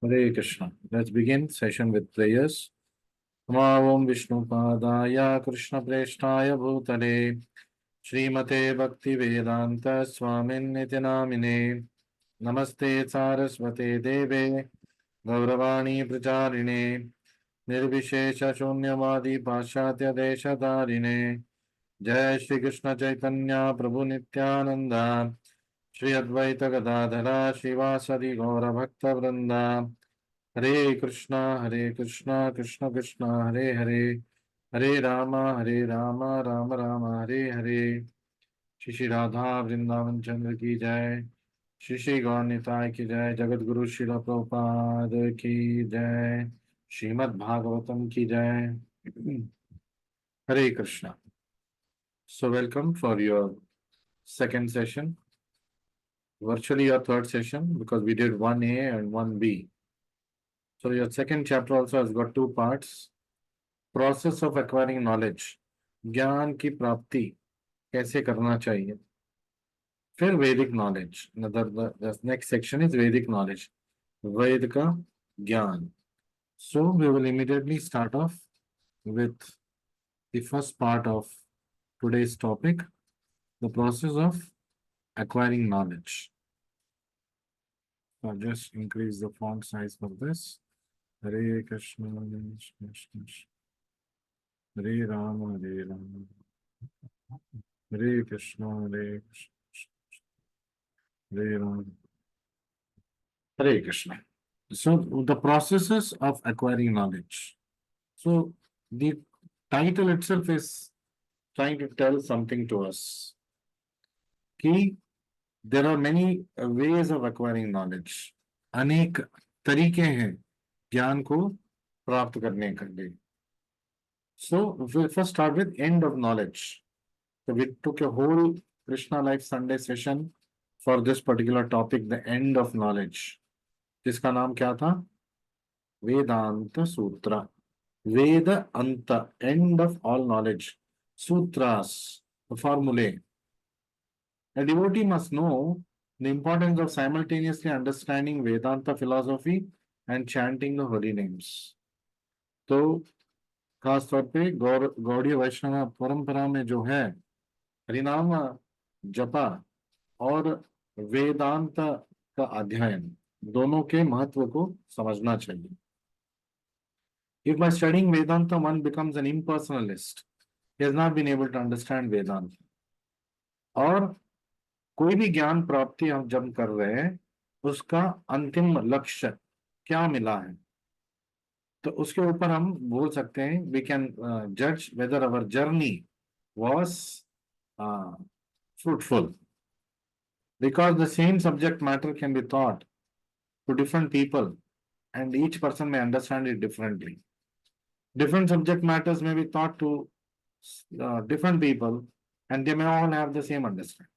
Hare Krishna. Let's begin session with prayers. Om Vishnu Padaya Krishna Preshtaya Bhutale Srimate Bhakti Vedanta Swamin Niti Namine Namaste Saraswate Deve Gauravani Pracharine Nirvishesha Shunyavadi Pashatya Deshadarine Jai Shri Krishna Chaitanya Prabhu Nityananda Shri Advaita Gadadhara Shivasadi Gaura Bhakta Vrinda Hare Krishna, Krishna Krishna, Hare Hare, Hare Rama, Rama Rama, Hare Hare. Shri Shri Radha Vrindavan चंद्र की जय, श्री श्री गौर निताय की जय, जगत गुरु श्रील प्रभुपाद की जय, श्रीमद् भागवतम की जय. Hare Krishna. So welcome for your second session, virtually your third session because we did 1A and 1B. So your second chapter also has got two parts. Process of acquiring knowledge, ज्ञान की प्राप्ति कैसे करना चाहिए. फिर वैदिक knowledge, the next section is Vedic knowledge, वेद का ज्ञान. So we will immediately start off with the first part of today's topic, the process of acquiring knowledge. I'll just increase the font size for this. Hare Krishna, Hare Rama, Hare Rama, Hare Krishna, Hare Krishna, Hare Rama, Hare Krishna. So the processes of acquiring knowledge. So the title itself is trying to tell something to us. कि there are many ways of acquiring knowledge. अनेक तरीके हैं ज्ञान को प्राप्त करने के लिए. So we'll first start with end of knowledge. So we took a whole Krishna Life Sunday session for this particular topic, the end of knowledge. जिसका नाम क्या था? वेदांत सूत्र. वेद अंत, end of all knowledge. Sutras, the formulae. A devotee must know the importance of simultaneously understanding Vedanta philosophy and chanting the holy names. तो खास तौर पे गौड़ीय वैष्णव परंपरा में जो है हरिनाम जपा और वेदांत का अध्ययन, दोनों के महत्व को समझना चाहिए. If by studying Vedanta one becomes an impersonalist, he has not been able to understand Vedanta. और कोई भी ज्ञान प्राप्ति हम जब कर रहे हैं उसका अंतिम लक्ष्य क्या मिला है, तो उसके ऊपर हम बोल सकते हैं, we can judge whether our journey was fruitful, because the same subject matter can be taught to different people and each person may understand it differently. Different subject matters may be taught to different people and they may all have the same understanding.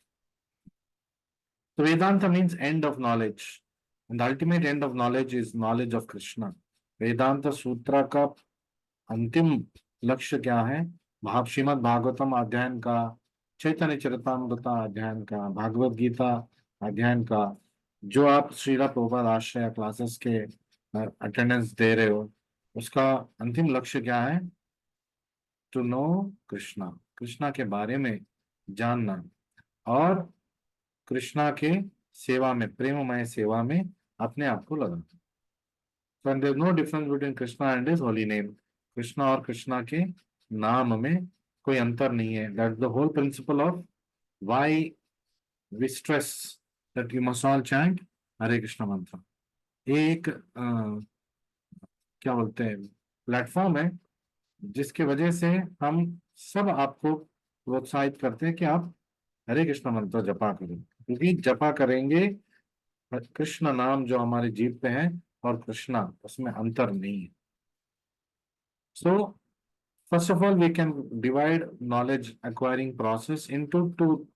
So Vedanta means end of knowledge, and the ultimate end of knowledge is knowledge of Krishna. वेदांत सूत्र का अंतिम लक्ष्य क्या है? श्रीमद् भागवतम अध्ययन का, चैतन्य चरितामृत अध्ययन का, भागवत गीता अध्ययन का, जो आप श्रीला प्रभुपाद आश्रय क्लासेस के अटेंडेंस दे रहे हो, उसका अंतिम लक्ष्य क्या है? टू नो कृष्णा, कृष्णा के बारे में जानना और कृष्णा के सेवा में, प्रेममय सेवा में अपने आप को लगाना. So there is no difference between Krishna and his holy name. Krishna और कृष्णा के नाम में कोई अंतर नहीं है. That's the whole principle of why we stress that you must all chant Hare Krishna mantra. एक क्या बोलते हैं, प्लेटफॉर्म है जिसके वजह से हम सब आपको प्रोत्साहित करते हैं कि आप हरे कृष्ण मंत्र जपा करें, क्योंकि जपा करेंगे कृष्ण नाम जो हमारे जीव पे है और कृष्णा, उसमें अंतर नहीं है. So first of all we can divide knowledge acquiring process into two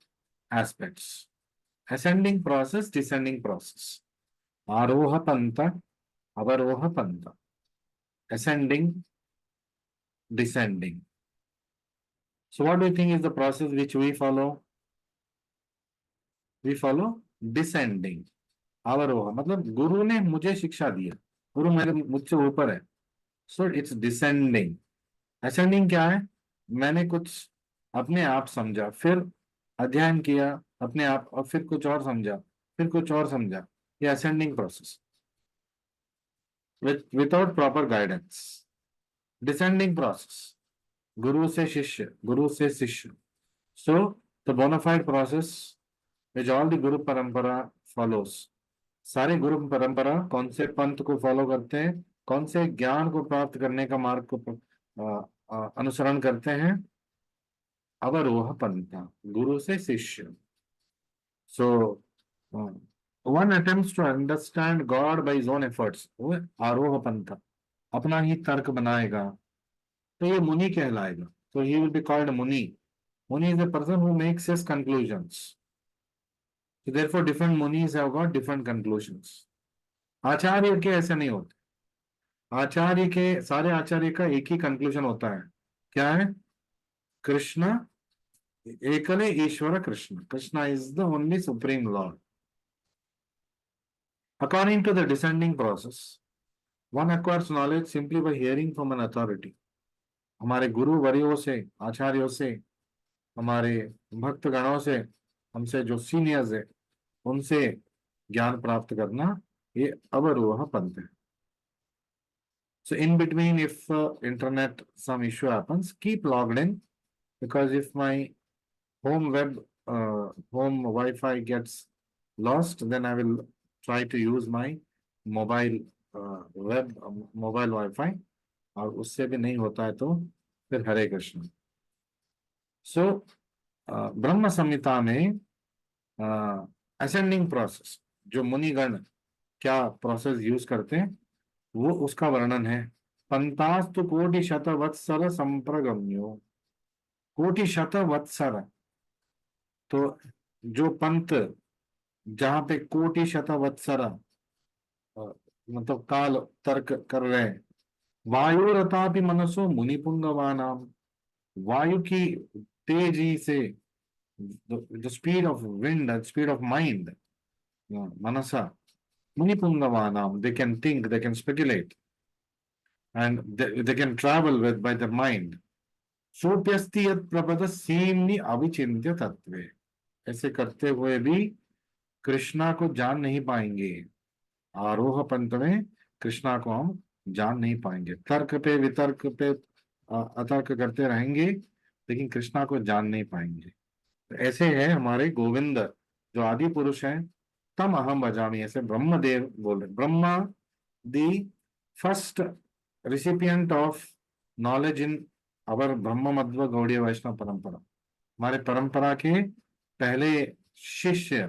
aspects: ascending process, descending process. आरोह पंथ, अवरोह पंथ. Ascending, descending. So what do you think is the process which we follow? We follow descending. अवरोह मतलब गुरु ने मुझे शिक्षा दिया, गुरु मेरे मुझसे ऊपर है, सो इट्स डिसेंडिंग। असेंडिंग क्या है? मैंने कुछ अपने आप समझा, फिर अध्ययन किया अपने आप, और फिर कुछ और समझा, फिर कुछ और समझा। ये ascending process without proper guidance. Descending process, गुरु से शिष्य, गुरु से शिष्य। So the bonafide process which all the guru parampara follows. सारे गुरु परंपरा कौन से पंथ को फॉलो करते हैं, कौन से ज्ञान को प्राप्त करने का मार्ग को अनुसरण करते हैं? अवरोह पंथा, गुरु से शिष्य। So one attempts to understand God by his own efforts, वो आरोह पंथा। अपना ही तर्क बनाएगा तो ये मुनि कहलाएगा, तो ही विल बी कॉल्ड मुनि। मुनि is a person who makes his conclusions. So therefore different munis have got different conclusions. आचार्य के ऐसे नहीं होते। आचार्य के, सारे आचार्य का एक ही कंक्लूजन होता है, क्या है? कृष्ण एकले ईश्वर Krishna, Krishna is the only supreme lord. According to the descending process, one acquires knowledge simply by hearing from an authority. हमारे गुरु वर्यों से, आचार्यों से, हमारे भक्त गणों से, हमसे जो सीनियर्स है उनसे ज्ञान प्राप्त करना, ये अवरोह पंथ है। So in between, if internet some issue happens, keep logged in, because if my home web home Wi-Fi gets lost, then I will try to use my mobile web mobile Wi-Fi, और उससे भी नहीं होता है तो फिर हरे कृष्ण। सो ब्रह्म संहिता में ascending process, जो मुनिगण क्या प्रोसेस यूज करते हैं, वो उसका वर्णन है। पंतास्तु कोटि शत वत्सर संप्रगम्यो। कोटि शत वत्सर, तो जो पंत जहां पे कोटि शत वत्सर मतलब काल तर्क कर रहे हैं। वायुरतापि मनसो मुनिपुंगवानाम, वायु की तेजी से, the speed of wind, the speed of mind, मनसा मुनिपुंगवानाम, they can think, they can speculate, and they can travel with by the mind. सोप्यस्ति यत् प्रपद सीमनि अविचिन्त्य तत्वे। ऐसे करते हुए भी कृष्णा को जान नहीं पाएंगे। आरोह पंथ में कृष्णा को हम जान नहीं पाएंगे। तर्क पे वितर्क पे अतर्क करते रहेंगे, लेकिन कृष्णा को जान नहीं पाएंगे। तो ऐसे है हमारे गोविंद जो आदि पुरुष हैं। तम अहम भजामि, ऐसे ब्रह्मदेव बोल रहे। Brahma the first recipient of knowledge in our ब्रह्म मध्व गौड़ीय वैष्णव परंपरा, हमारे परंपरा के पहले शिष्य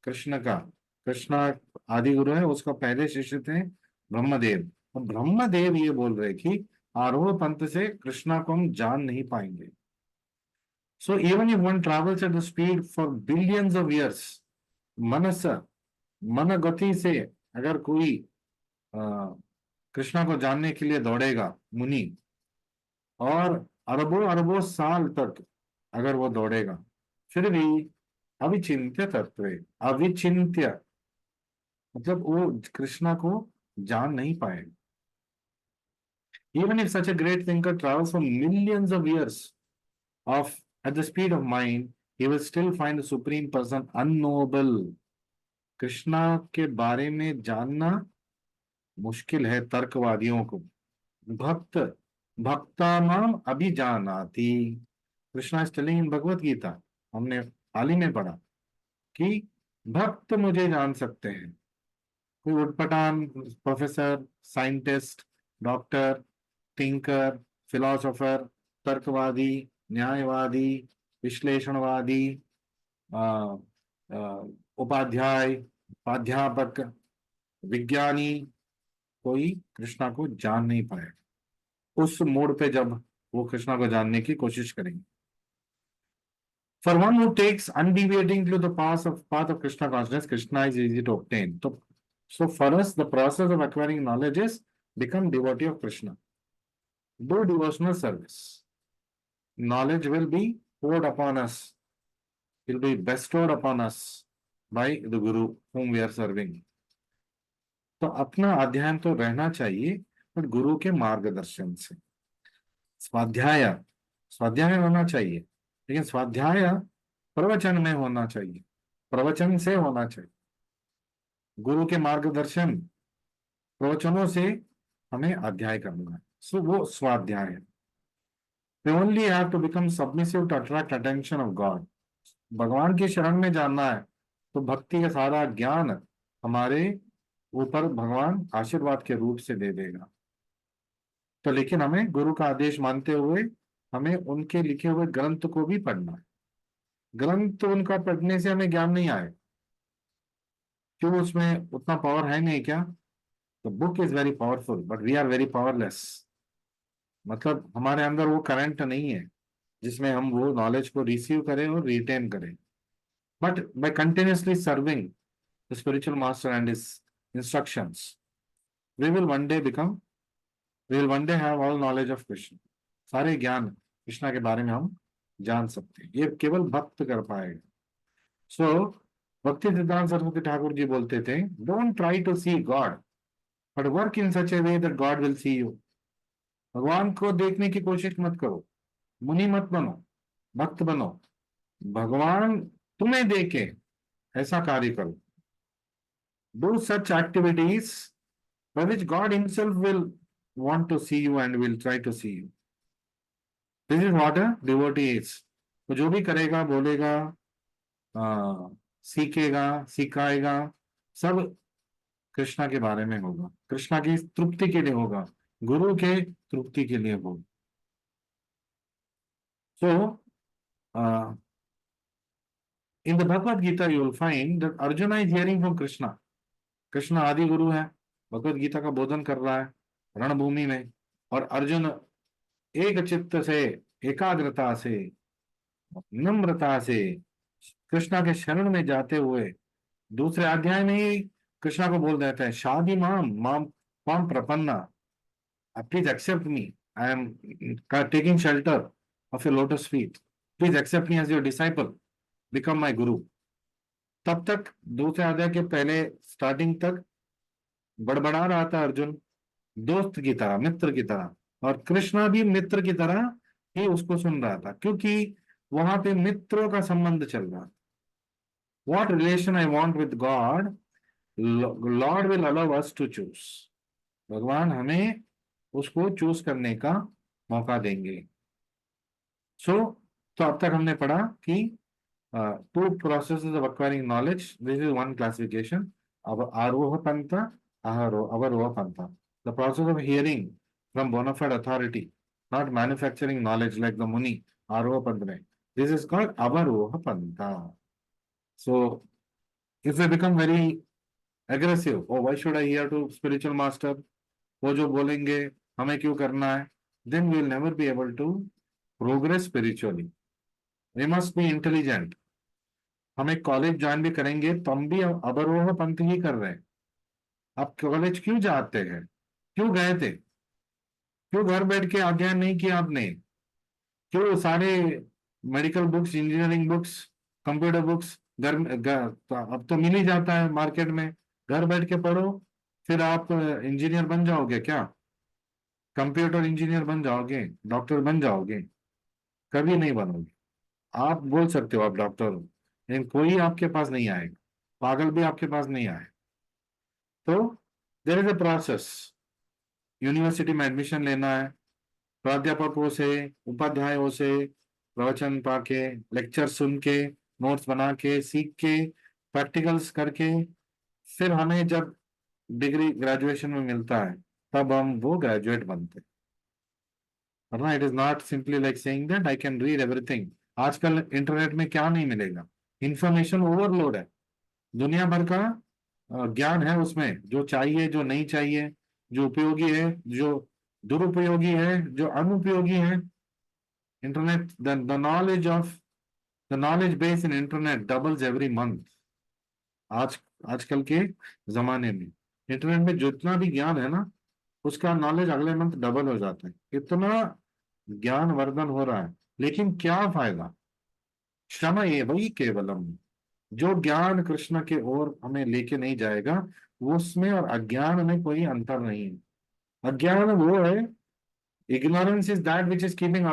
कृष्ण का, कृष्ण आदि गुरु है, उसका पहले शिष्य थे ब्रह्मदेव। और ब्रह्मदेव ये बोल रहे कि आरोह पंथ से कृष्णा को हम जान नहीं पाएंगे। So even if one travels eight the speed for billions of years, मनस, मन गति से अगर कोई कृष्णा को जानने के लिए दौड़ेगा मुनि, और अरबों अरबों साल तक अगर वो दौड़ेगा, फिर भी अविचिंत्य तत्व, अविचिंत्य मतलब वो कृष्णा को जान नहीं पाएगा। Even if such a great thinker travels for millions of years of at the speed of mind, he will still find the supreme person unknowable. Krishna के बारे में जानना मुश्किल है तर्कवादियों को। भक्त भक्तानाम अभिजानाति, Krishna is telling in Bhagavad Gita, हमने हाल ही में पढ़ा कि भक्त मुझे जान सकते हैं। कोई उटपटांग professor, scientist, doctor, thinker, philosopher, तर्कवादी, न्यायवादी, विश्लेषणवादी, उपाध्याय, प्राध्यापक, विज्ञानी, कोई कृष्णा को जान नहीं पाएगा उस मोड़ पे जब वो कृष्णा को जानने की कोशिश करेंगे। For one who takes undeviating to the path of Krishna consciousness, Krishna is easy to obtain. So for us, the process of acquiring knowledge is become devotee of Krishna. Do devotional service. Knowledge will be poured upon us, will be bestowed upon us by the Guru whom we are serving. तो अपना अध्ययन तो रहना चाहिए, पर गुरु के मार्गदर्शन से। स्वाध्याय, स्वाध्याय होना चाहिए, लेकिन स्वाध्याय प्रवचन में होना चाहिए, प्रवचन से होना चाहिए। गुरु के मार्गदर्शन, प्रवचनों से हमें अध्याय करना है, सो वो स्वाध्याय है। We only have to become submissive to attract attention of God. भगवान की शरण में जानना है, तो भक्ति का सारा ज्ञान हमारे ऊपर भगवान आशीर्वाद के रूप से दे देगा। तो लेकिन हमें गुरु का आदेश मानते हुए हमें उनके लिखे हुए ग्रंथ को भी पढ़ना है। ग्रंथ उनका पढ़ने से हमें ज्ञान नहीं आए, क्यों? उसमें उतना पावर है नहीं क्या? The book is very powerful but we are very powerless. मतलब हमारे अंदर वो करंट नहीं है जिसमें हम वो नॉलेज को रिसीव करें और रिटेन करें। But by continuously serving the spiritual master and his instructions, we will one day become, we will one day have all knowledge of Krishna. सारे ज्ञान कृष्णा के बारे में हम जान सकते हैं, ये केवल भक्त कर पाएगा। सो भक्ति सिद्धांत सरस्वती ठाकुर जी बोलते थे, don't try to see God but work in such a way that God will see you. भगवान को देखने की कोशिश मत करो, मुनि मत बनो, भक्त बनो। भगवान तुम्हें देखे ऐसा कार्य करो। Do such activities by which God himself will want to see you and will try to see you. This is what a devotee is. तो जो भी करेगा, बोलेगा, सीखेगा, सिखाएगा, सब कृष्णा के बारे में होगा, कृष्णा की तृप्ति के लिए होगा, गुरु के तृप्ति के लिए होगा। So, in the Bhagavad Gita, you will find that Arjuna is hearing from Krishna. Krishna आदि गुरु है, भगवत गीता का बोधन कर रहा है रणभूमि में, और अर्जुन एक चित्त से, एकाग्रता से, नम्रता से कृष्णा के शरण में जाते हुए दूसरे अध्याय में ही कृष्णा को बोल देते हैं, शादी माम माम माम प्रपन्ना, please accept me, I am taking shelter of your lotus feet, please accept me as your disciple, become my guru. तब तक दूसरे अध्याय के पहले स्टार्टिंग तक बड़बड़ा रहा था अर्जुन, दोस्त की तरह, मित्र की तरह, और कृष्णा भी मित्र की तरह ही उसको सुन रहा था, क्योंकि वहां पे मित्रों का संबंध चल रहा था। What relation I want with God, Lord will allow us to choose. भगवान हमें उसको चूज करने का मौका देंगे। तो अब तक हमने पढ़ा कि two processes of acquiring knowledge, this is one classification, आरोह पंथा, अवरोह पंथा। The process of hearing from bona fide authority, not manufacturing knowledge like the Muni, Aroha Pantha. This is called Avaroha Pantha. So, if we become very aggressive, oh, why should I hear to spiritual master? वो जो बोलेंगे हमें क्यों करना है? Then we will never be able to progress spiritually. We must be intelligent. हम एक college join भी करेंगे तो हम भी अवरोह पंथ ही कर रहे हैं। आप कॉलेज क्यों जाते हैं? क्यों गए थे? क्यों घर बैठ के अध्ययन नहीं किया आपने? क्यों सारे medical books, engineering books, computer books तो अब तो मिल ही जाता है मार्केट में, घर बैठ के पढ़ो, फिर आप इंजीनियर बन जाओगे क्या? कंप्यूटर इंजीनियर बन जाओगे? डॉक्टर बन जाओगे? कभी नहीं बनोगे। आप बोल सकते हो आप डॉक्टर हो, लेकिन कोई आपके पास नहीं आएगा, पागल भी आपके पास नहीं आए। तो there is a process. University में एडमिशन लेना है, प्राध्यापकों से, उपाध्यायों से प्रवचन पाके, लेक्चर सुन के, नोट्स बना के, सीख के, प्रैक्टिकल्स करके, फिर हमें जब डिग्री ग्रेजुएशन में मिलता है तब हम वो ग्रेजुएट बनते हैं। वरना it is not simply like saying that I can read everything. आजकल इंटरनेट में क्या नहीं मिलेगा, इंफॉर्मेशन ओवरलोड है, दुनिया भर का ज्ञान है उसमें, जो चाहिए, जो नहीं चाहिए, जो उपयोगी है, जो दुरुपयोगी है, जो अनुपयोगी है। Internet, the knowledge of the knowledge base in internet doubles every month. आजकल के जमाने में इंटरनेट में जितना भी ज्ञान है ना, उसका नॉलेज अगले मंथ डबल हो जाता है। इतना ज्ञान वर्धन हो रहा है, लेकिन क्या फायदा? श्रम ये वही केवलम, जो ज्ञान कृष्ण के ओर हमें लेके नहीं जाएगा, वो उसमें और अज्ञान में कोई अंतर नहीं है। अज्ञान वो है, ignorance is that which is keeping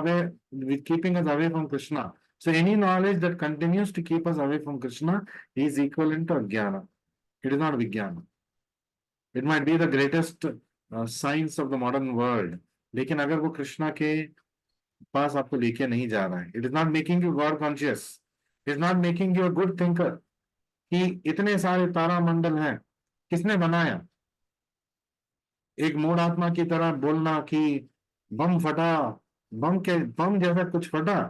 us away from Krishna. So any knowledge that continues to keep us away from Krishna is equivalent to Ajnana. It is not Vijnana. It might be the greatest science of the modern world, लेकिन अगर वो कृष्णा के पास आपको लेके नहीं जा रहा है, it is not making you God conscious, it is not making you a good thinker. कि इतने सारे तारामंडल हैं, किसने बनाया? एक मूढ़ आत्मा की तरह बोलना कि बम फटा, बम जैसा कुछ फटा,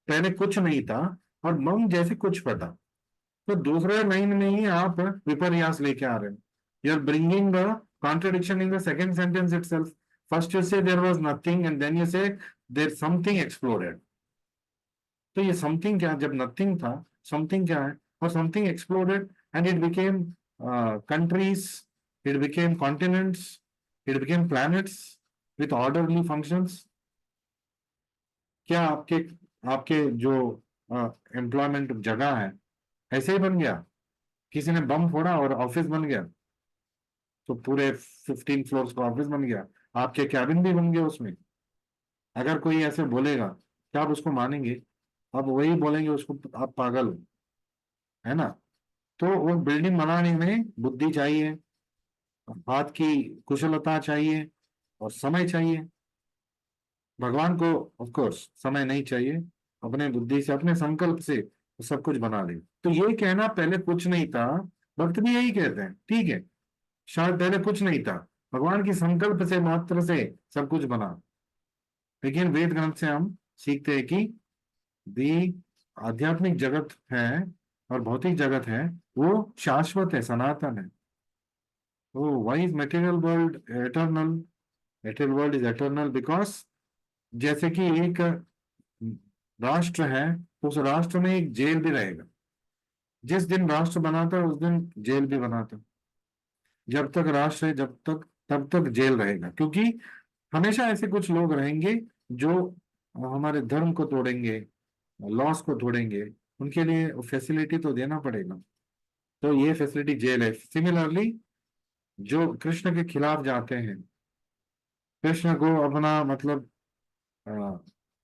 पहले कुछ नहीं था और बम जैसे कुछ फटा। तो दूसरे लाइन में ही आप विपर्यास लेके आ रहे हैं। You are bringing the contradiction in the second sentence itself. First you say there was nothing and then you say there something exploded. तो ये समथिंग क्या, जब नथिंग था, समथिंग क्या है? और something exploded and it became countries, it became continents, it became planets with orderly functions. क्या आपके आपके जो एम्प्लॉयमेंट जगह है ऐसे ही बन गया? किसी ने बम फोड़ा और ऑफिस बन गया, तो पूरे 15 फ्लोर्स का ऑफिस बन गया, आपके कैबिन भी बन गए उसमें। अगर कोई ऐसे बोलेगा, क्या आप उसको मानेंगे? आप वही बोलेंगे उसको, आप पागल हो, है ना? तो वो बिल्डिंग बनाने में बुद्धि चाहिए, हाथ की कुशलता चाहिए और समय चाहिए। भगवान को ऑफ कोर्स समय नहीं चाहिए, अपने बुद्धि से, अपने संकल्प से वो सब कुछ बना ले। तो ये कहना पहले कुछ नहीं था, भक्त भी यही कहते हैं, ठीक है, शायद पहले कुछ नहीं था, भगवान की संकल्प से मात्र से सब कुछ बना। लेकिन वेद ग्रंथ से हम सीखते हैं कि दी आध्यात्मिक जगत है और भौतिक जगत है, वो शाश्वत है, सनातन है। वो why is material world eternal? Material world is eternal because जैसे कि एक राष्ट्र है, तो उस राष्ट्र में एक जेल भी रहेगा। जिस दिन राष्ट्र बनाता है उस दिन जेल भी बनाता है। जब तक राष्ट्र है, जब तक, तब तक जेल रहेगा, क्योंकि हमेशा ऐसे कुछ लोग रहेंगे जो हमारे धर्म को तोड़ेंगे, लॉस को तोड़ेंगे। उनके लिए फैसिलिटी तो देना पड़ेगा। तो ये फैसिलिटी जेल है। सिमिलरली जो कृष्ण के खिलाफ जाते हैं, कृष्ण को अपना मतलब अ,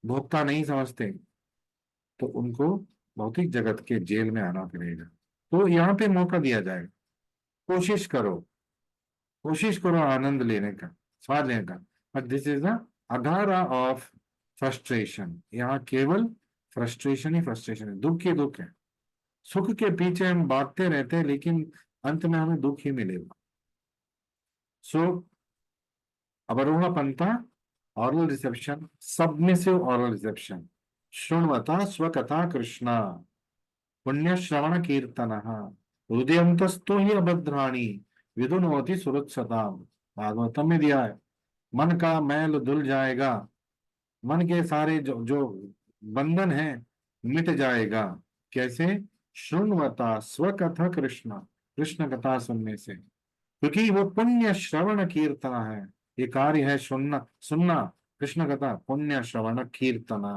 भोक्ता नहीं समझते, तो उनको भौतिक जगत के जेल में आना पड़ेगा। तो यहाँ पे मौका दिया जाएगा, कोशिश करो, कोशिश करो आनंद लेने का, स्वाद लेने का। बट दिस इज द अधारा ऑफ फ्रस्ट्रेशन। यहाँ केवल फ्रस्ट्रेशन ही फ्रस्ट्रेशन है, दुख ही दुख है। सुख के पीछे हम भागते रहते हैं, लेकिन अंत में हमें दुख ही मिलेगा। सो अवरोहा पंथा, aural reception, submissive aural reception, शृण्वता स्वकथा कृष्णा, पुण्य श्रवण कीर्तन, हृदयंतस्तो ही अभद्राणी, विदुनोति सुरक्षताम। भागवतम में दिया है, मन का मैल धुल जाएगा, मन के सारे जो जो बंधन है मिट जाएगा। कैसे? शृण्वता स्वकथा कृष्ण, कृष्ण कथा सुनने से। क्योंकि वो पुण्य श्रवण कीर्तना है, ये कार्य है सुनना, सुनना कृष्ण कथा, पुण्य श्रवण कीर्तना,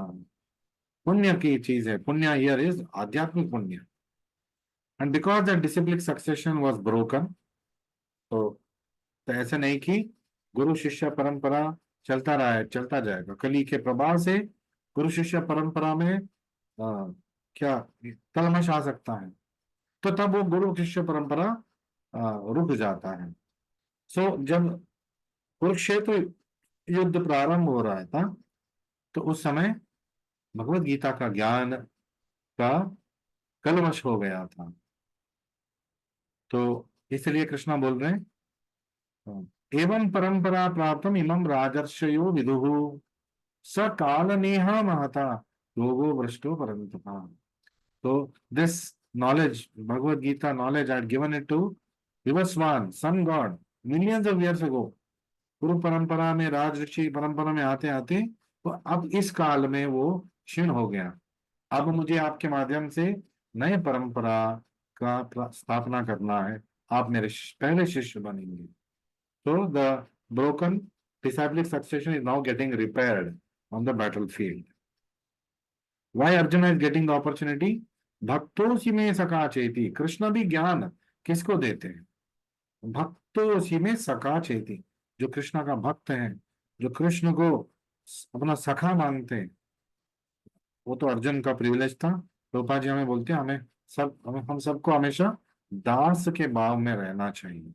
पुण्य की चीज है। पुण्य हियर इज आध्यात्मिक पुण्य। And because the disciplic succession was broken, तो ऐसे नहीं कि गुरु शिष्य परंपरा चलता रहा है, चलता जाएगा। कली के प्रभाव से गुरु शिष्य परंपरा में क्या कलमश आ सकता है, तो तब वो गुरु शिष्य परंपरा रुक जाता है। सो जब कुरुक्षेत्र युद्ध प्रारंभ हो रहा था, तो उस समय भगवत गीता का ज्ञान का कलमश हो गया था। तो इसलिए कृष्णा बोल रहे हैं, एवं परंपरा प्राप्तम इमं राजर्षयो विदुः, स काल नेहा महता योगो भ्रष्टो परंतपा। तो this knowledge, Bhagavad Gita knowledge, I given it to Vivasvan sun God millions of years ago. गुरु परंपरा में, राज ऋषि परंपरा में आते आते, तो अब इस काल में वो क्षीण हो गया। अब मुझे आपके माध्यम से नए परंपरा का स्थापना करना है, आप मेरे पहले शिष्य बनेंगे। So the broken disciplic succession is now getting repaired on the battlefield. Why Arjuna is getting the opportunity? भक्तोसी में सका चेती, कृष्ण भी ज्ञान किसको देते हैं? भक्तोसी में सका चेती, जो कृष्ण का भक्त है, जो कृष्ण को अपना सखा मानते हैं। वो तो अर्जुन का प्रिविलेज था। रूपा जी हमें बोलते हैं हमें हम सबको हमेशा दास के भाव में रहना चाहिए।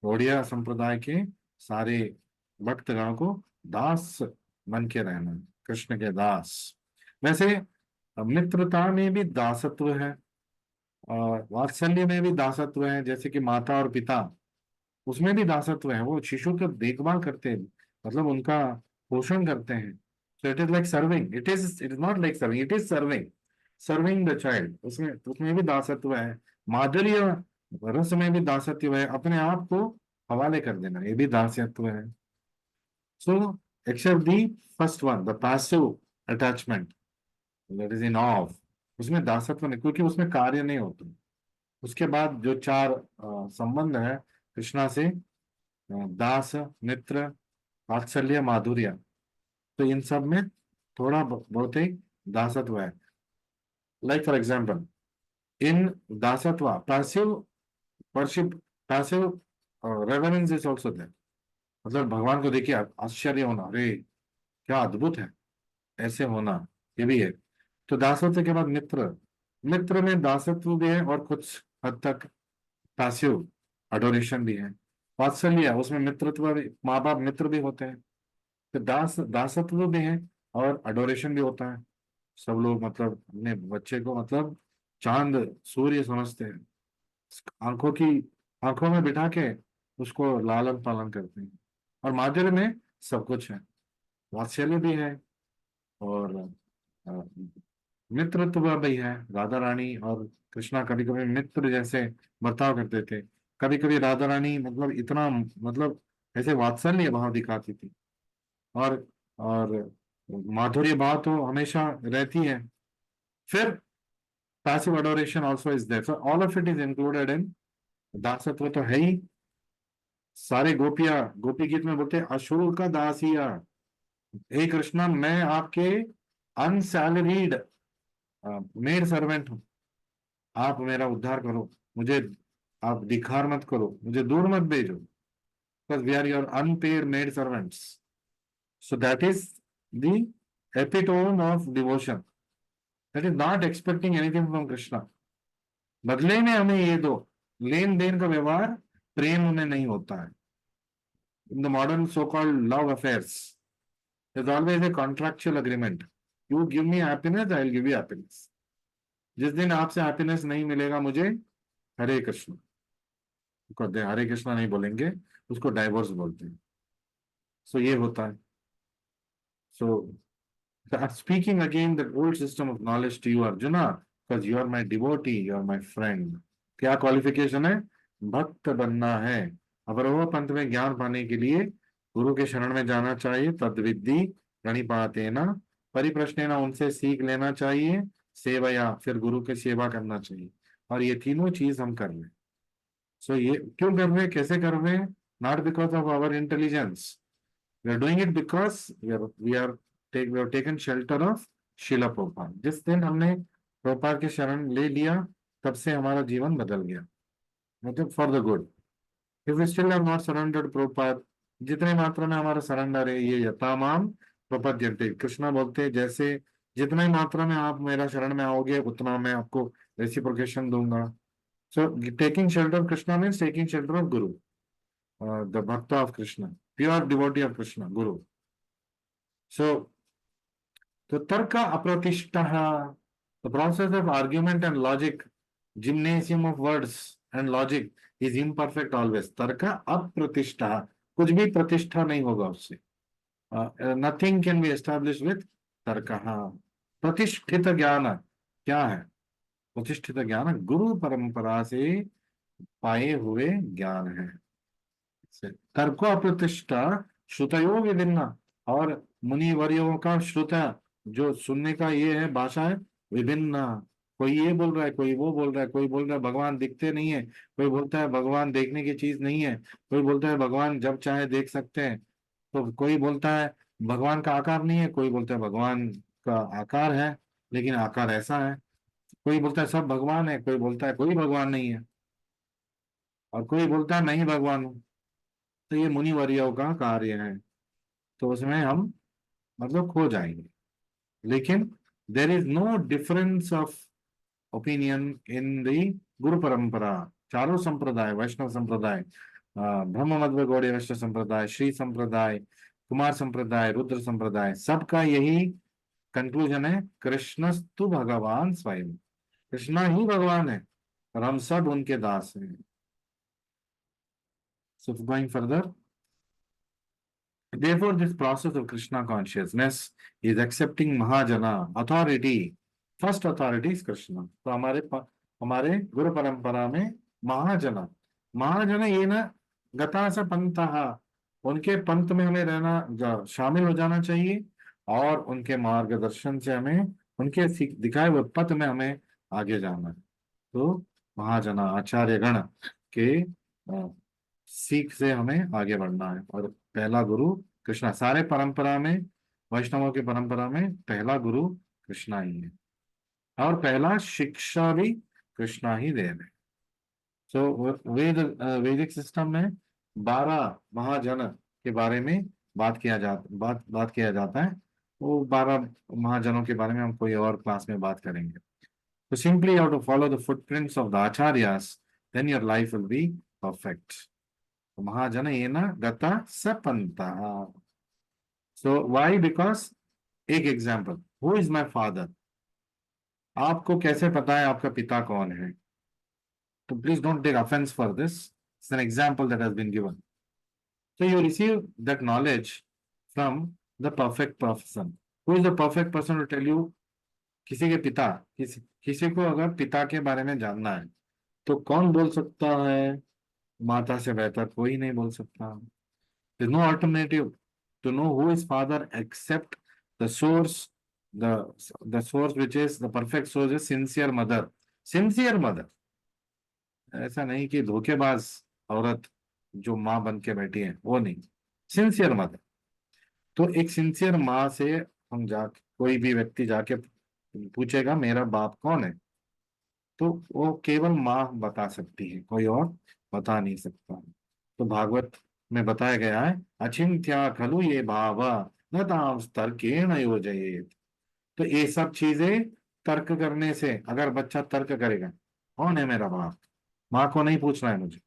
गौड़िया संप्रदाय के सारे भक्तगण को दास बन के रहना, कृष्ण के दास। वैसे मित्रता में भी दासत्व है, और वात्सल्य में भी दासत्व है, जैसे कि माता और पिता, उसमें भी दासत्व है। वो शिशु की देखभाल करते हैं, मतलब उनका पोषण करते हैं। सो it is like serving, it is not like serving, it is serving, serving the child. उसमें उसमें भी दासत्व है। माधुर्य रस में भी दासत्व है, अपने आप को हवाले कर देना, ये भी दासत्व है। So except the first one, the passive attachment, that is in of, उसमें दासत्व नहीं, क्योंकि उसमें कार्य नहीं होता। उसके बाद जो चार संबंध है कृष्णा से, दास, मित्र, वात्सल्य, माधुर्य, तो इन सब में थोड़ा बहुत ही दासत्व है। लाइक फॉर एग्जाम्पल, इन दासत्व passive worship, passive reverence is also there. मतलब भगवान को देखिए आश्चर्य होना, अरे क्या अद्भुत है, ऐसे होना, ये भी है। तो दासत्व के बाद मित्र, मित्र में दासत्व भी है और कुछ हद तक पैसिव अडोरेशन भी है। वात्सल्य, उसमें मित्रत्व भी, माँ बाप मित्र भी होते हैं। तो दासत्व भी है और अडोरेशन भी होता है। सब लोग मतलब अपने बच्चे को मतलब चांद सूर्य समझते हैं, आंखों की आंखों में बिठा के उसको लालन पालन करते हैं। और माधुर्य में सब कुछ है, वात्सल्य भी है, और अ, मित्रत्व भी है। राधा रानी और कृष्णा कभी कभी मित्र जैसे बर्ताव करते थे। कभी कभी राधा रानी मतलब इतना मतलब ऐसे वात्सल्य भाव दिखाती थी, और माधुर्य भाव तो हमेशा रहती है। फिर passive adoration also is there, so all of it is included in दासत्व तो है ही। सारे गोपियां गोपी गीत में बोलते हैं अशुल्क दासिया, हे कृष्णा मैं आपके अनसैलरीड मेड सर्वेंट हूँ, आप मेरा उद्धार करो, मुझे आप दिखार मत करो, मुझे दूर मत भेजो, because we are your unpaid maid servants. So that is the epitome of devotion, that is not expecting anything from Krishna. बदले में हमें ये दो, लेन देन का व्यवहार प्रेम में नहीं होता है। In the modern so called love affairs, there's always a contractual agreement, you give me happiness, I'll give you happiness। जिस दिन आपसे हैप्पीनेस नहीं मिलेगा मुझे, हरे कृष्ण, हरे कृष्णा नहीं बोलेंगे, उसको डाइवोर्स बोलते हैं। सो ये होता है। So speaking again the old system of knowledge to you Arjuna, because you are my devotee, you are my friend. क्या क्वालिफिकेशन है? भक्त बनना है। अवरोह पंथ में ज्ञान पाने के लिए गुरु के शरण में जाना चाहिए, तद्विद्धि प्रणिपातेन, परिप्रश्नेन, उनसे सीख लेना चाहिए, सेवया, फिर गुरु की सेवा करना चाहिए। और ये तीनों चीज हम कर रहे हैं। सो ये क्यों कर रहे हैं, कैसे कर रहे हैं? Not because of our intelligence, we are doing it because we are taken shelter of Srila Prabhupada. जिस दिन हमने प्रभुपाद के शरण ले लिया, तब से हमारा जीवन बदल गया, मतलब for the good. If we still have not surrendered Prabhupada, जितने मात्रा में हमारा सरेंडर है, ये यथामाम प्रपद्यन्ते, कृष्णा बोलते हैं जैसे जितने मात्रा में आप मेरा शरण में आओगे उतना मैं आपको रेसिप्रोकेशन दूंगा। So taking shelter of Krishna means taking shelter of guru, the bhakta of Krishna, pure devotee of Krishna, guru. So तो तर्क अप्रतिष्ठ, the process of argument and logic, gymnasium of words and logic is imperfect always. तर्क अप्रतिष्ठा, कुछ भी प्रतिष्ठा नहीं होगा उससे। Nothing can be establish with तर्क। प्रतिष्ठित ज्ञान क्या है? प्रतिष्ठित ज्ञान गुरु परंपरा से पाए हुए ज्ञान है। तर्को अप्रतिष्ठा श्रुतयो विभिन्न, और मुनिवर्यों का श्रुत, जो सुनने का ये है भाषा है विभिन्न। कोई ये बोल रहा है, कोई वो बोल रहा है, कोई बोल रहा है भगवान दिखते नहीं है, कोई बोलता है भगवान देखने की चीज नहीं है, कोई बोलता है भगवान जब चाहे देख सकते हैं, तो कोई बोलता है भगवान का आकार नहीं है, कोई बोलता है भगवान का आकार है लेकिन आकार ऐसा है। कोई बोलता है सब भगवान है, कोई बोलता है कोई भगवान नहीं है, और कोई बोलता है मैं ही भगवान हूँ। तो ये मुनिवर्यों का कार्य है, तो उसमें हम मतलब खो जाएंगे। लेकिन there is no difference of opinion in the guru parampara. चारों संप्रदाय, वैष्णव संप्रदाय, ब्रह्म मध्व गौड़ीय वैष्णव संप्रदाय, श्री संप्रदाय, कुमार संप्रदाय, रुद्र संप्रदाय, सबका यही कंक्लूजन है, कृष्णस्तु भगवान स्वयं। कृष्णा ही भगवान है और हम सब उनके दास हैं। So going further, therefore this process of Krishna consciousness is accepting Mahajana authority. First authority is Krishna. तो हमारे गुरु परंपरा में महाजना, महाजना ये ना गता स पंथः, उनके पंथ में हमें रहना, शामिल हो जाना चाहिए, और उनके मार्गदर्शन से हमें, उनके दिखाए हुए पथ में हमें आगे जाना है। तो महाजना आचार्य गण के सीख से हमें आगे बढ़ना है, और पहला गुरु कृष्णा। सारे परंपरा में, वैष्णवों की परंपरा में पहला गुरु कृष्णा ही है, और पहला शिक्षा भी कृष्णा ही दे रहे। सो वैदिक सिस्टम में 12 महाजन के बारे में बात किया जाता है। वो 12 महाजनों के बारे में हम कोई और क्लास में बात करेंगे। So simply you have to follow the footprints of the acharyas, then your life will be perfect. Mahajana gata sapanta. So why? Because एक example, who is my father, आपको कैसे पता है आपका पिता कौन है? तो please don't take offence for this, it's an example that has been given. So you receive that knowledge from the perfect person. Who is the perfect person to tell you? किसी के पिता, किसी को अगर पिता के बारे में जानना है तो कौन बोल सकता है? माता से बेहतर कोई नहीं बोल सकता। There's no alternative to know who is father except the source, the source which is the perfect source is sincere mother. Sincere mother, ऐसा नहीं कि धोखेबाज औरत जो माँ बन के बैठी है, वो नहीं, सिंसियर मदर। तो एक सिंसियर माँ से हम जा, कोई भी व्यक्ति जाके पूछेगा मेरा बाप कौन है, तो वो केवल माँ बता सकती है, कोई और बता नहीं सकता। तो भागवत में बताया गया है, अचिंत्या खलु ये भाव न ताम तर्केण योजयेत। तो ये सब चीजें तर्क करने से, अगर बच्चा तर्क करेगा कौन है मेरा बाप, माँ को नहीं पूछना है मुझे,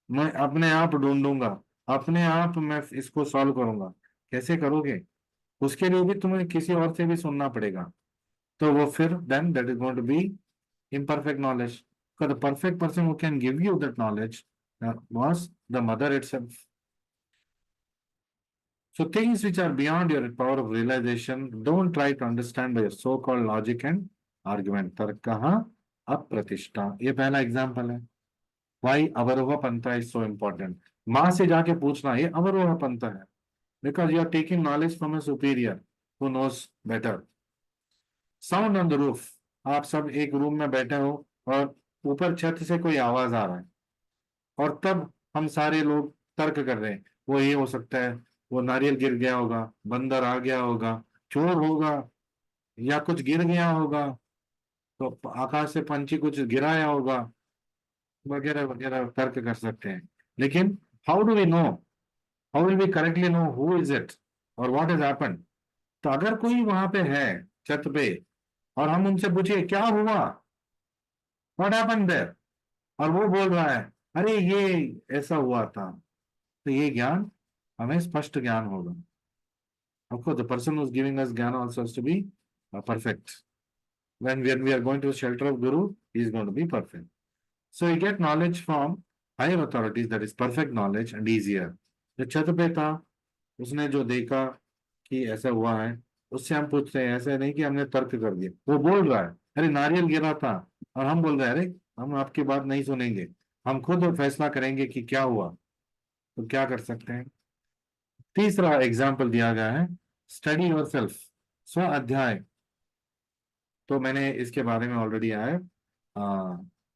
मैं अपने आप ढूंढूंगा, अपने आप मैं इसको सॉल्व करूंगा। कैसे करोगे? उसके लिए भी तुम्हें किसी और से भी सुनना पड़ेगा। तो वो फिर then that is going to be imperfect knowledge. Because the perfect person who can give you that knowledge was the mother itself. So things which are beyond your power of realization, don't try to understand by your so-called logic and argument. Tarkaha अप्रतिष्ठा, ये पहला example है। Y अवरोह Pantha is so important. माँ से जाके पूछना, ये अवरोह पंथा है, because you are taking knowledge from a superior who knows better. Sound on the roof, आप सब एक रूम में बैठे हो और ऊपर छत से कोई आवाज आ रहा है, और तब हम सारे लोग तर्क कर रहे हैं, वो ये हो सकता है, वो नारियल गिर गया होगा, बंदर आ गया होगा, चोर होगा, या कुछ गिर गया होगा, तो आकाश से पंछी कुछ गिराया होगा, वगैरह वगैरह तर्क कर सकते हैं। लेकिन how do we know, how will we correctly know who is it और व्हाट हैज हैपेंड? तो अगर कोई वहां पे है छत पे, और हम उनसे पूछिए क्या हुआ, व्हाट हैपेंड देयर, और वो बोल रहा है अरे ये ऐसा हुआ था, तो ये ज्ञान हमें स्पष्ट ज्ञान होगा। Of course, the person who's giving us jnana also has to be perfect. When we are going to the shelter of Guru, he is going to be perfect. So you get knowledge from higher authorities, that is perfect knowledge and easier. जो छत पे था, उसने जो देखा कि ऐसा हुआ है, उससे हम पूछते हैं, ऐसे नहीं कि हमने तर्क कर दिया। वो बोल रहा है अरे नारियल गिरा था, और हम बोल रहे हैं अरे हम आपकी बात नहीं सुनेंगे, हम खुद फैसला करेंगे कि क्या हुआ। तो क्या कर सकते हैं? तीसरा एग्जाम्पल दिया गया है, स्टडी योर सेल्फ, स्व अध्याय। तो मैंने इसके बारे में ऑलरेडी आया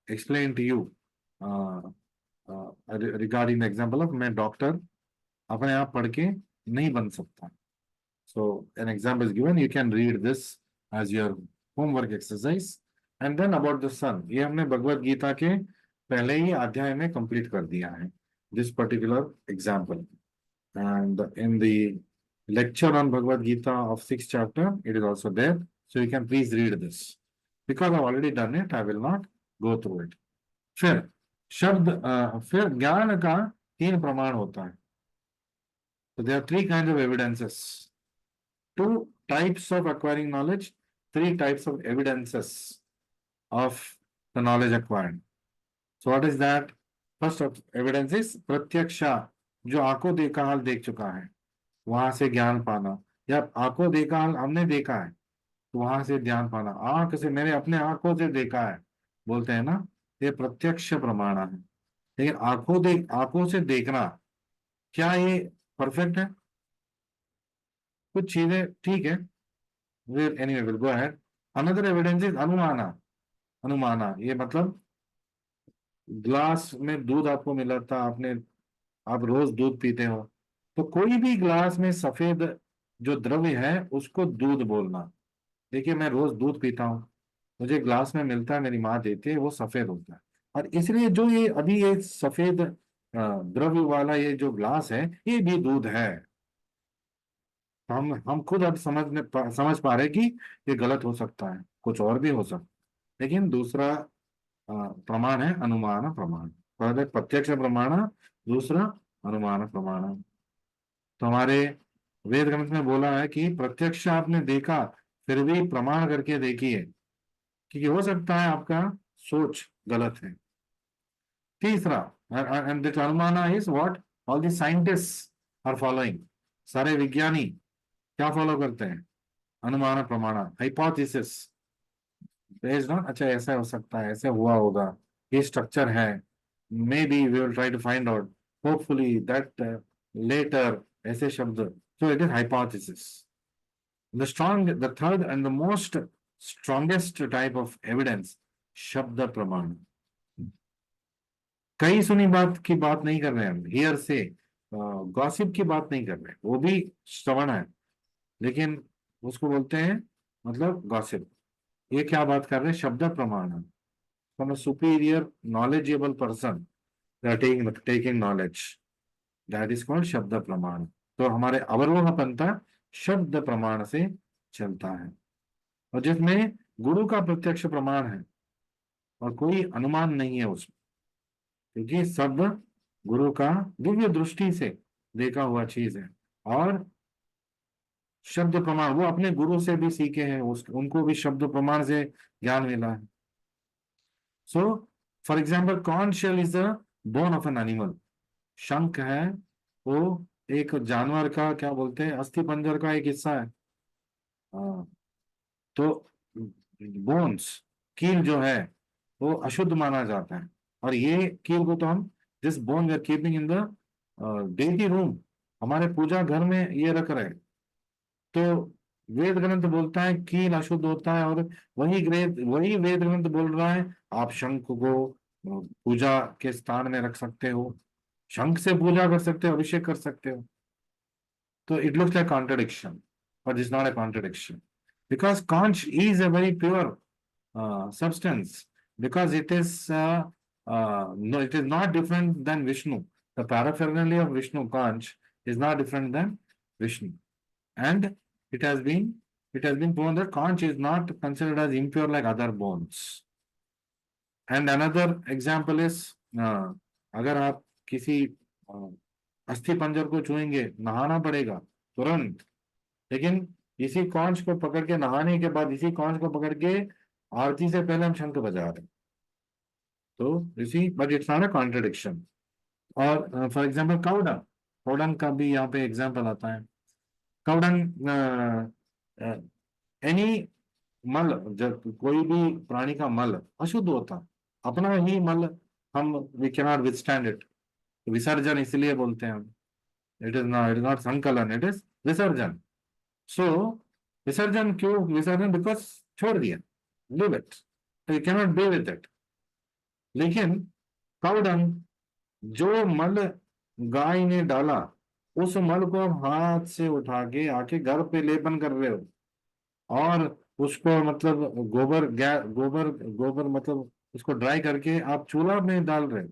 explain to you regarding example of, मैं डॉक्टर अपने आप पढ़ के नहीं बन सकता। So an example is given, you can read this as your homework exercise. And then about the sun, ये हमने भगवत गीता के पहले ही अध्याय में कंप्लीट कर दिया है, this particular example. And in the lecture on Bhagavad Gita of 6th chapter, it is also there. So you can please read this. Because I've already done it, I will not go through it. फिर फिर ज्ञान का तीन प्रमाण होता है. So there are three kinds of evidences. Two types of acquiring knowledge, three types of evidences of the knowledge acquired. So what is that? First of evidence is प्रत्यक्षा, जो आंखों देखा हाल देख चुका है, वहां से ज्ञान पाना. या आंखों देखा हाल हमने देखा है तो वहां से ज्ञान पाना. आंख से, मैंने अपने आंखों से देखा है बोलते हैं ना, ये प्रत्यक्ष प्रमाण है. लेकिन आंखों से देखना, क्या ये परफेक्ट है? कुछ चीजें ठीक है. Anyway will go ahead. Another evidence is अनुमाना. अनुमाना ये मतलब, ग्लास में दूध आपको मिला था, आपने, आप रोज दूध पीते हो, तो कोई भी ग्लास में सफेद जो द्रव्य है उसको दूध बोलना. देखिए मैं रोज दूध पीता हूँ, मुझे ग्लास में मिलता है, मेरी माँ देती है, वो सफेद होता है. और इसलिए जो ये अभी ये सफेद द्रव्य वाला ये जो ग्लास है, ये भी दूध है. तो हम खुद अब समझ पा रहे कि ये गलत हो सकता है, कुछ और भी हो सकता है. लेकिन दूसरा प्रमाण है अनुमान प्रमाण. पहले प्रत्यक्ष प्रमाण, दूसरा अनुमान प्रमाण. तो हमारे वेद ग्रंथ में बोला है कि प्रत्यक्ष आपने देखा, फिर भी प्रमाण करके देखिए, क्योंकि हो सकता है आपका सोच गलत है. तीसरा, एंड दिस अनुमाना is what all the scientist are following. सारे विज्ञानी क्या फॉलो करते हैं? अनुमान प्रमाण, हाइपोथेसिस बेस्ड ऑन, अच्छा ऐसा हो सकता है, ऐसे हुआ होगा, ये स्ट्रक्चर है, maybe we will try to find out, hopefully that later, ऐसे शब्द. So it is hypothesis. The third and the most strongest type of evidence, शब्द प्रमाण. कई सुनी बात की बात नहीं कर रहे हैं हम, हियर से गॉसिप की बात नहीं कर रहे, वो भी श्रवण है, लेकिन उसको बोलते हैं मतलब गॉसिप. ये क्या बात कर रहे हैं? शब्द प्रमाण. From a superior knowledgeable person taking knowledge, that is called शब्द प्रमाण. तो हमारे अवरोह पंथा शब्द प्रमाण से चलता है, और जिसमें गुरु का प्रत्यक्ष प्रमाण है और कोई अनुमान नहीं है उसमें, क्योंकि सब गुरु का दिव्य दृष्टि से देखा हुआ चीज है. और शब्द प्रमाण वो अपने गुरु से भी सीखे हैं, उनको भी शब्द प्रमाण से ज्ञान मिला है. सो फॉर एग्जाम्पल, कॉर्न shell is the bone of an animal. शंख है वो एक जानवर का, क्या बोलते हैं, अस्थि पंजर का एक हिस्सा है. हाँ, तो बोन्स, कील जो है वो अशुद्ध माना जाता है. और ये कील को तो हम, this bone we are keeping in the deity room, हमारे पूजा घर में ये रख रहे हैं. तो वेद ग्रंथ बोलता है कील अशुद्ध होता है, और वही वेद ग्रंथ बोल रहा है आप शंख को पूजा के स्थान में रख सकते हो, शंख से पूजा कर सकते हो, अभिषेक कर सकते हो. So it looks like contradiction, but it's not a contradiction, because conch is a very pure substance, because it is no, it is not different than Vishnu. The paraphernalia of Vishnu, conch, is not different than Vishnu, and it has been it has been proven that conch is not considered as impure like other bones. And another example is, अगर आप किसी अस्थि पंजर को छुएंगे, नहाना पड़ेगा तुरंत, लेकिन इसी कॉन्च को पकड़ के, नहाने के बाद इसी कॉन्च को पकड़ के आरती से पहले हम शंख बजा रहे हैं. तो इसी, but it's not a contradiction. और फॉर एग्जाम्पल काउडंग, काउडंग का भी यहाँ पे एग्जाम्पल आता है. काउडंग, एनी मल, जब कोई भी प्राणी का मल अशुद्ध होता, अपना ही मल, हम वी कैनॉट विथस्टैंड इट. विसर्जन इसलिए बोलते हैं हम. इट इज नॉट संकलन, इट इज विसर्जन. सो विसर्जन क्यों? विसर्जन बिकॉज छोड़ दिया, live it, you cannot be with it. लेकिन काउडंग, जो मल गाय ने डाला, उस मल को आप हाथ से उठा के आके घर पे लेपन कर रहे हो, और उसको मतलब गोबर गोबर मतलब उसको ड्राई करके आप चूल्हा में डाल रहे हो,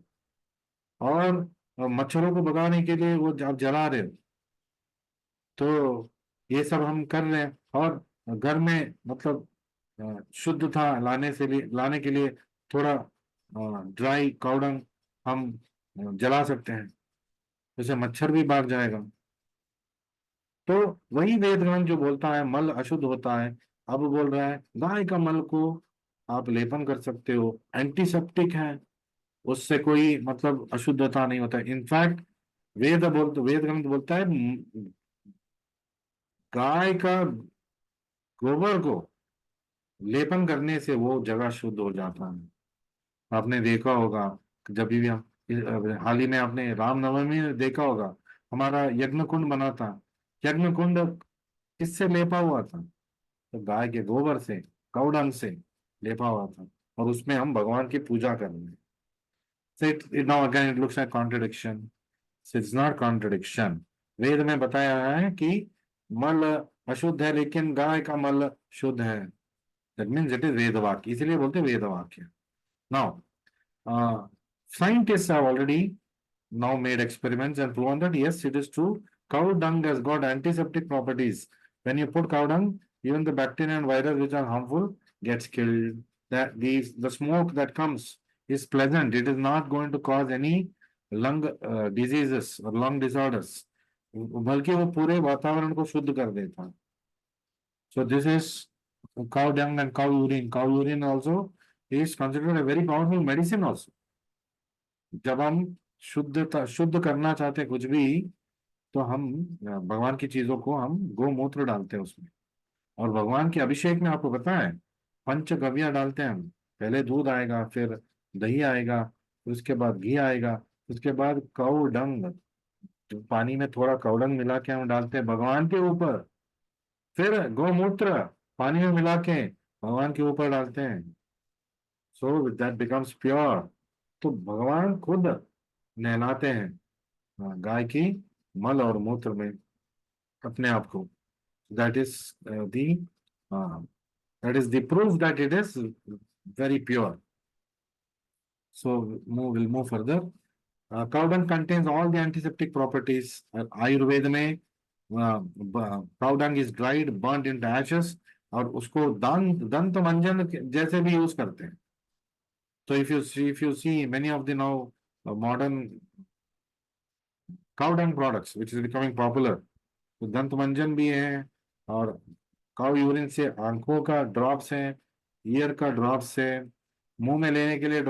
और मच्छरों को भगाने के लिए वो आप जला रहे हो। तो ये सब हम कर रहे हैं, और घर में मतलब शुद्धता लाने के लिए थोड़ा ड्राई कावडंग हम जला सकते हैं, जैसे मच्छर भी भाग जाएगा। तो वही वेद ग्रंथ जो बोलता है मल अशुद्ध होता है, अब वो बोल रहा है गाय का मल को आप लेपन कर सकते हो, एंटीसेप्टिक है, उससे कोई मतलब अशुद्धता नहीं होता। इनफैक्ट वेद ग्रंथ बोलता है गाय का गोबर को लेपन करने से वो जगह शुद्ध हो जाता है। आपने देखा होगा कि जब भी हम हाल ही में आपने रामनवमी में देखा होगा, हमारा यज्ञ कुंड बना था। यज्ञ कुंड किससे लेपा हुआ था? तो गाय के गोबर से, कौडंग से लेपा हुआ था, और उसमें हम भगवान की पूजा कर रहे हैं। So now again it looks like contradiction. So it's not contradiction. वेद में बताया है कि मल अशुद्ध है लेकिन गाय का मल शुद्ध है। दैट मीन्स इट इज वेद वाक्य, इसलिए बोलते हैं वेद वाक्य। Now scientists have already now made experiments and proven that yes, it is true. Cow dung has got antiseptic properties. When you put cow dung, even the bacteria and virus which are harmful gets killed. That the smoke that comes is pleasant. It is not going to cause any lung diseases or lung disorders. बल्कि वो पूरे वातावरण को शुद्ध कर देता है। So this is cow dung and cow urine. Cow urine also is considered a very powerful medicine also. जब हम शुद्ध करना चाहते हैं कुछ भी, तो हम भगवान की चीजों को हम गोमूत्र डालते हैं उसमें। और भगवान के अभिषेक में आपको पता है पंचगव्य डालते हैं हम। पहले दूध आएगा, फिर दही आएगा, फिर उसके बाद घी आएगा, उसके बाद कौ डंग, जो पानी में थोड़ा कौडंग मिला के हम डालते हैं भगवान के ऊपर। फिर गोमूत्र पानी में मिला के भगवान के ऊपर डालते हैं, सो दैट बिकम्स प्योर। तो भगवान खुद नहलाते हैं गाय की मल और मूत्र में अपने आप को। That is the that is the proof that it is very pure. So we'll move further. Cow dung contains all the antiseptic properties. Ayurveda में cow dung is dried, burnt into ashes, और उसको दंत मंजन जैसे भी use करते हैं। So if you see many of the now modern cow dung products which is becoming popular, तो दंत मंजन भी है, और काउ यूरिन से आंखों का ड्रॉप्स है, ईयर का ड्रॉप्स है, मुंह में लेने के लिए